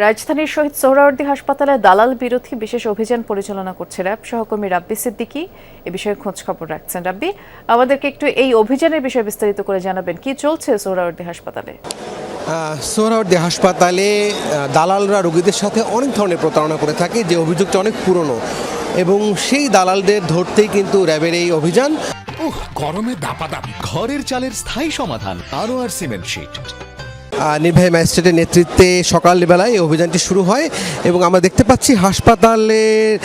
রাজধানীর শহীদ সোহরাওয়ার্দী হাসপাতালে দালাল বিরোধী বিশেষ অভিযান পরিচালনা করছে র্যাব সহকর্মী রাব্বি সিদ্দিকী। এ বিষয়ে খোঁজ খবর রাখছেন। রাব্বি, আমাদেরকে একটু এই অভিযানের বিষয়ে বিস্তারিত করে জানাবেন, কি চলছে সোহরাওয়ার্দী হাসপাতালে? সোহরাওয়ার্দী হাসপাতালে দালালরা রোগীদের সাথে অনেক ধরনের প্রতারণা করে থাকে, যে অভিযোগটা অনেক পুরনো, এবং সেই দালালদের ধরতেই কিন্তু র্যাবের এই অভিযান। গরমে দাপাদাপি, ঘরের চালের স্থায়ী সমাধান আরোয়ার সিমেন্ট শীট। নির্বাহী ম্যাজিস্ট্রেটের নেতৃত্বে সকালবেলায় এই অভিযানটি শুরু হয় এবং আমরা দেখতে পাচ্ছি হাসপাতালের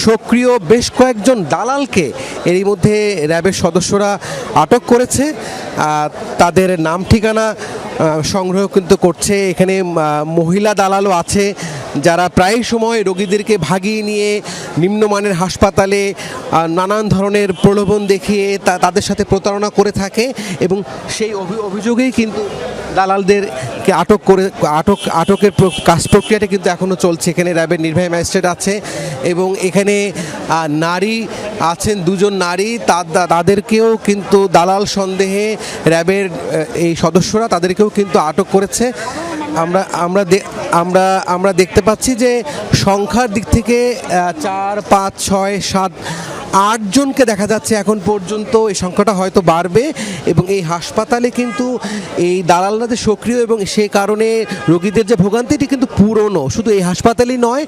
সক্রিয় বেশ কয়েকজন দালালকে এরই মধ্যে র্যাবের সদস্যরা আটক করেছে। তাদের নাম ঠিকানা সংগ্রহ কিন্তু করছে। এখানে মহিলা দালালও আছে, যারা প্রায় সময় রোগীদেরকে ভাগিয়ে নিয়ে নিম্নমানের হাসপাতালে নানান ধরনের প্রলোভন দেখিয়ে তাদের সাথে প্রতারণা করে থাকে, এবং সেই অভিযোগেই কিন্তু দালালদেরকে আটকের কাজ প্রক্রিয়াটা কিন্তু এখনও চলছে। এখানে র্যাবের নির্বাহী ম্যাজিস্ট্রেট আছে এবং এখানে নারী আছেন, দুজন নারী, তাদেরকেও কিন্তু দালাল সন্দেহে র্যাবের এই সদস্যরা তাদেরকেও কিন্তু আটক করেছে। আমরা দেখতে পাচ্ছি যে সংখ্যার দিক থেকে 4, 5, 6, 7, 8 জনকে দেখা যাচ্ছে এখন পর্যন্ত। এই সংখ্যাটা হয়তো বাড়বে, এবং এই হাসপাতালে কিন্তু এই দালালরা যে সক্রিয়, এবং সেই কারণে রোগীদের যে ভোগান্তিটি কিন্তু পুরনো, শুধু এই হাসপাতালই নয়,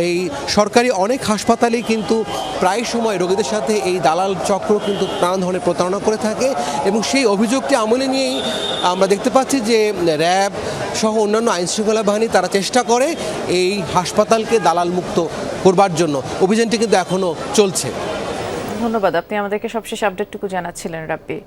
এই সরকারি অনেক হাসপাতালেই কিন্তু প্রায় সময় রোগীদের সাথে এই দালাল চক্র কিন্তু নানান ধরনের প্রতারণা করে থাকে, এবং সেই অভিযোগটি আমলে নিয়েই আমরা দেখতে পাচ্ছি যে র্যাব সহ অন্যান্য আইনশৃঙ্খলা বাহিনী তারা চেষ্টা করে এই হাসপাতালকে দালাল মুক্ত করবার জন্য। অভিযানটি কিন্তু এখনও চলছে। ধন্যবাদ, আপনি আমাদেরকে সবশেষ আপডেটটুকু জানাচ্ছিলেন রাব্বি।